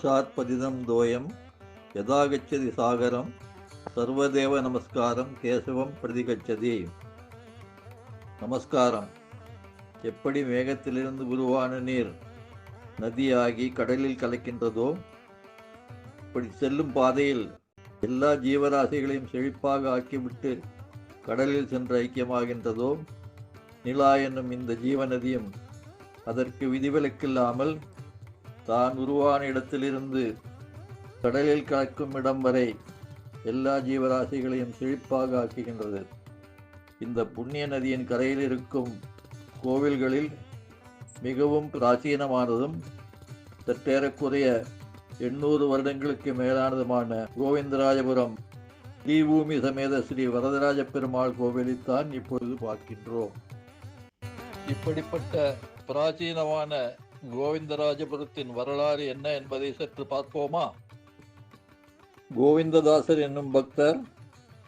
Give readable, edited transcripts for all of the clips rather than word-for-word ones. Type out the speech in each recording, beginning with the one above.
சாட்சாத் பதிதம் தோயம் யதாகச்சதி சாகரம் சர்வதேவ நமஸ்காரம் கேசவம் பிரதிகச்சதி. நமஸ்காரம். எப்படி மேகத்திலிருந்து உருவான நீர் நதியாகி கடலில் கலக்கின்றதோ, இப்படி செல்லும் பாதையில் எல்லா ஜீவராசிகளையும் செழிப்பாக ஆக்கிவிட்டு கடலில் சென்று ஐக்கியமாகின்றதோ, நிலா என்னும் இந்த ஜீவநதியும் அதற்கு விதிவிலக்கில்லாமல் தான் உருவான இடத்திலிருந்து கடலில் கலக்கும் இடம் வரை எல்லா ஜீவராசிகளையும் செழிப்பாக ஆக்குகின்றது. இந்த புண்ணிய நதியின் கரையில் இருக்கும் கோவில்களில் மிகவும் பிராச்சீனமானதும் சற்றேறக்குறைய 800 வருடங்களுக்கு மேலானதுமான கோவிந்தராஜபுரம் ஸ்ரீபூமி சமேத ஸ்ரீ வரதராஜ பெருமாள் கோவிலைத்தான் இப்பொழுது பார்க்கின்றோம். இப்படிப்பட்ட பிராச்சீனமான கோவிந்தராஜபுரத்தின் வரலாறு என்ன என்பதை சற்று பார்ப்போமா? கோவிந்ததாசர் என்னும் பக்தர்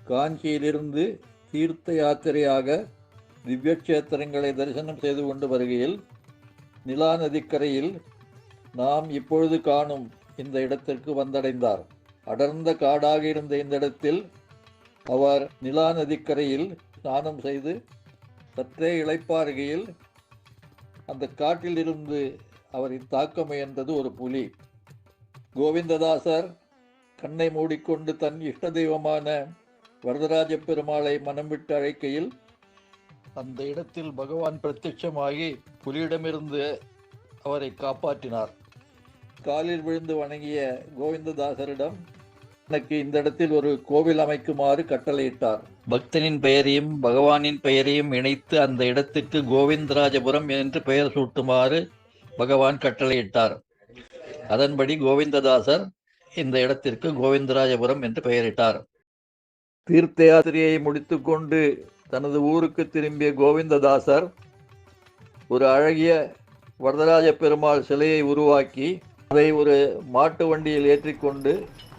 காஞ்சியிலிருந்து தீர்த்த யாத்திரையாக திவ்ய கஷேத்திரங்களை தரிசனம் செய்து கொண்டு வருகையில் நிலா நதிக்கரையில் நாம் இப்பொழுது காணும் இந்த இடத்திற்கு வந்தடைந்தார். அடர்ந்த காடாக இருந்த இந்த இடத்தில் அவர் நிலா நதிக்கரையில் ஸ்நானம் செய்து சற்றே இளைப்பாறுகையில் அந்த காட்டில் இருந்து அவரை தாக்க முயன்றது ஒரு புலி. கோவிந்ததாசர் கண்ணை மூடிக்கொண்டு தன் இஷ்ட தெய்வமான வரதராஜ பெருமாளை மனம் விட்டு அழைக்கையில் அந்த இடத்தில் பகவான் பிரத்யட்சமாகி புலியிடமிருந்து அவரை காப்பாற்றினார். காலில் விழுந்து வணங்கிய கோவிந்ததாசரிடம் எனக்கு இந்த இடத்தில் ஒரு கோவில் அமைக்குமாறு கட்டளையிட்டார். பக்தனின் பெயரையும் பகவானின் பெயரையும் இணைத்து அந்த இடத்துக்கு கோவிந்தராஜபுரம் என்று பெயர் சூட்டுமாறு பகவான் கட்டளையிட்டார். அதன்படி கோவிந்ததாசர் இந்த இடத்திற்கு கோவிந்தராஜபுரம் என்று பெயரிட்டார். தீர்த்த யாத்திரையை முடித்துக்கொண்டு தனது ஊருக்கு திரும்பிய கோவிந்ததாசர் ஒரு அழகிய வரதராஜ பெருமாள் சிலையை உருவாக்கி அதை ஒரு மாட்டு வண்டியில் ஏற்றிக்கொண்டு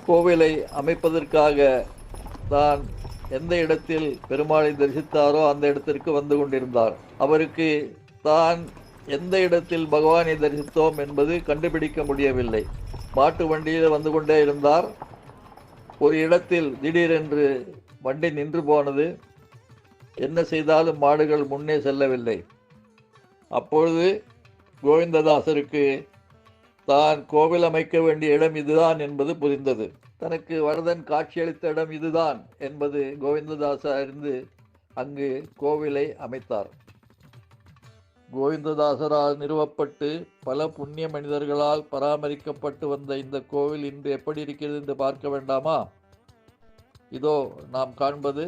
கோவிலை அமைப்பதற்காக தான் எந்த இடத்தில் பெருமாளை தரிசித்தாரோ அந்த இடத்திற்கு வந்து கொண்டிருந்தார். அவருக்கு தான் எந்த இடத்தில் பகவானை தரிசித்தோம் என்பது கண்டுபிடிக்க முடியவில்லை. மாட்டு வண்டியில் வந்து கொண்டே இருந்தார். ஒரு இடத்தில் திடீரென்று வண்டி நின்று போனது. என்ன செய்தாலும் மாடுகள் முன்னே செல்லவில்லை. அப்பொழுது கோவிந்ததாசருக்கு தான் கோவில் அமைக்க வேண்டிய இடம் இதுதான் என்பது புரிந்தது. தனக்கு வரதன் காட்சியளித்த இடம் இதுதான் என்பது கோவிந்ததாசர் அறிந்து அங்கு கோவிலை அமைத்தார். கோவிந்ததாசரால் நிறுவப்பட்டு பல புண்ணிய மனிதர்களால் பராமரிக்கப்பட்டு வந்த இந்த கோவில் இன்று எப்படி இருக்கிறது என்று பார்க்க வேண்டாமா? இதோ நாம் காண்பது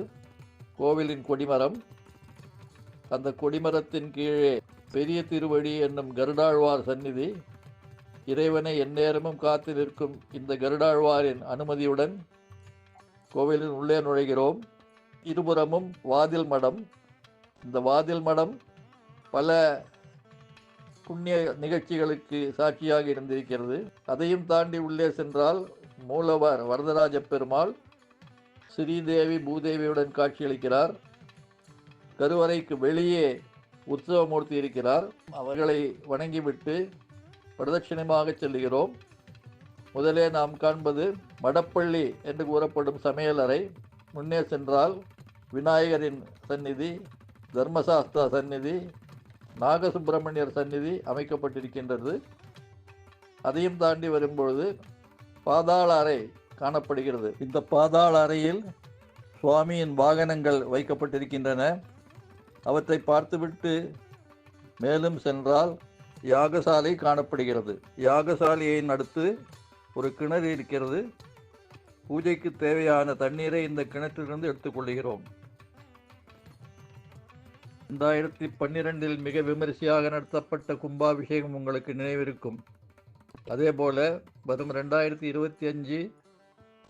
கோவிலின் கொடிமரம். அந்த கொடிமரத்தின் கீழே பெரிய திருவடி என்னும் கருடாழ்வார் சந்நிதி. இறைவனை எந்நேரமும் காத்து நிற்கும் இந்த கருடாழ்வாரின் அனுமதியுடன் கோவிலின் உள்ளே நுழைகிறோம். இருபுறமும் வாதில் மடம். இந்த வாதில் மடம் பல புண்ணிய நிகழ்ச்சிகளுக்கு சாட்சியாக இருந்திருக்கிறது. அதையும் தாண்டி உள்ளே சென்றால் மூலவர் வரதராஜ பெருமாள் ஸ்ரீதேவி பூதேவியுடன் காட்சியளிக்கிறார். கருவறைக்கு வெளியே உற்சவமூர்த்தி இருக்கிறார். அவர்களை வணங்கிவிட்டு பிரதட்சிணமாக செல்கிறோம். முதலே நாம் காண்பது மடப்பள்ளி என்று கூறப்படும் சமையலறை. முன்னே சென்றால் விநாயகரின் சந்நிதி, தர்மசாஸ்தா சந்நிதி, நாகசுப்பிரமணியர் சந்நிதி அமைக்கப்பட்டிருக்கின்றது. அதையும் தாண்டி வரும்பொழுது பாதாள அறை காணப்படுகிறது. இந்த பாதாள அறையில் சுவாமியின் வாகனங்கள் வைக்கப்பட்டிருக்கின்றன. அவற்றை பார்த்துவிட்டு மேலும் சென்றால் யாகசாலை காணப்படுகிறது. யாகசாலையை அடுத்து ஒரு கிணறு இருக்கிறது. பூஜைக்கு தேவையான தண்ணீரை இந்த கிணற்றிலிருந்து எடுத்துக்கொள்கிறோம். 2012 மிக விமரிசையாக நடத்தப்பட்ட கும்பாபிஷேகம் உங்களுக்கு நினைவிருக்கும். அதேபோல வரும் 2025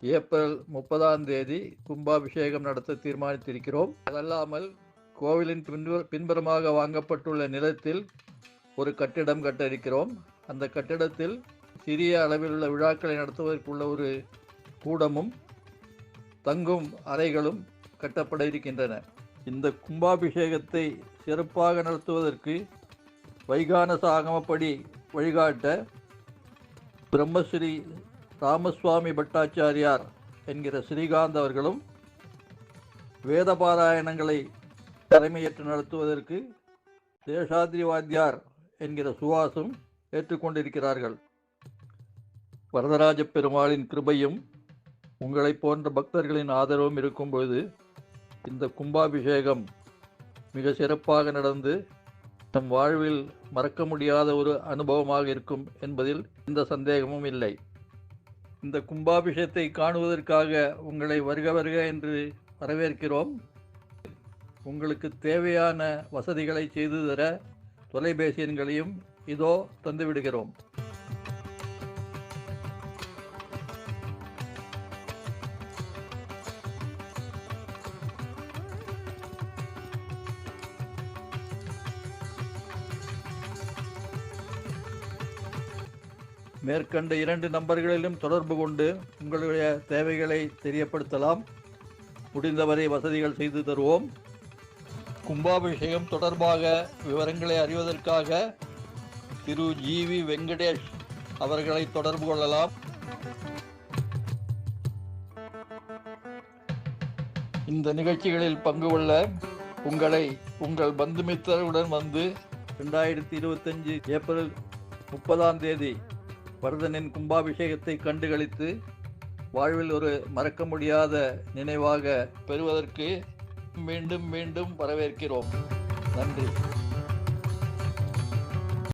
ஏப்ரல் 30 கும்பாபிஷேகம் நடத்த தீர்மானித்திருக்கிறோம். அதல்லாமல் கோவிலின் பின்புறமாக வாங்கப்பட்டுள்ள நிலத்தில் ஒரு கட்டிடம் கட்ட இருக்கிறோம். அந்த கட்டிடத்தில் சிறிய அளவில் உள்ள விழாக்களை நடத்துவதற்குள்ள ஒரு கூடமும் தங்கும் அறைகளும் கட்டப்பட இருக்கின்றன. இந்த கும்பாபிஷேகத்தை சிறப்பாக நடத்துவதற்கு வைகானச ஆகமப்படி வழிகாட்ட பிரம்மஸ்ரீ ராமசுவாமி பட்டாச்சாரியார் என்கிற ஸ்ரீகாந்த் அவர்களும் வேதபாராயணங்களை தலைமையேற்று நடத்துவதற்கு சேஷாத்ரி வாத்தியார் என்கிற சுவாசும் ஏற்றுக்கொண்டிருக்கிறார்கள். வரதராஜ பெருமாளின் கிருபையும் உங்களை போன்ற பக்தர்களின் ஆதரவும் இருக்கும் பொழுது இந்த கும்பாபிஷேகம் மிக சிறப்பாக நடந்து நம் வாழ்வில் மறக்க முடியாத ஒரு அனுபவமாக இருக்கும் என்பதில் எந்த சந்தேகமும் இல்லை. இந்த கும்பாபிஷேகத்தை காணுவதற்காக உங்களை வருக வருக என்று வரவேற்கிறோம். உங்களுக்கு தேவையான வசதிகளை செய்து தர தொலைபேசி எண்களையும் இதோ தந்துவிடுகிறோம். மேற்கண்ட 2 நம்பர்களிலும் தொடர்பு கொண்டு உங்களுடைய தேவைகளை தெரியப்படுத்தலாம். முடிந்தவரை வசதிகள் செய்து தருவோம். கும்பாபிஷேகம் தொடர்பாக விவரங்களை அறிவதற்காக திரு ஜி.வி. வெங்கடேஷ் அவர்களை தொடர்பு கொள்ளலாம். இந்த நிகழ்ச்சிகளில் பங்கு கொள்ள உங்களை உங்கள் பந்துமித்திரருடன் வந்து 2025 ஏப்ரல் 30ஆம் தேதி வரதனின் கும்பாபிஷேகத்தை கண்டுகளித்து வாழ்வில் ஒரு மறக்க முடியாத நினைவாக பெறுவதற்கு மீண்டும் மீண்டும் வரவேற்கிறோம். நன்றி.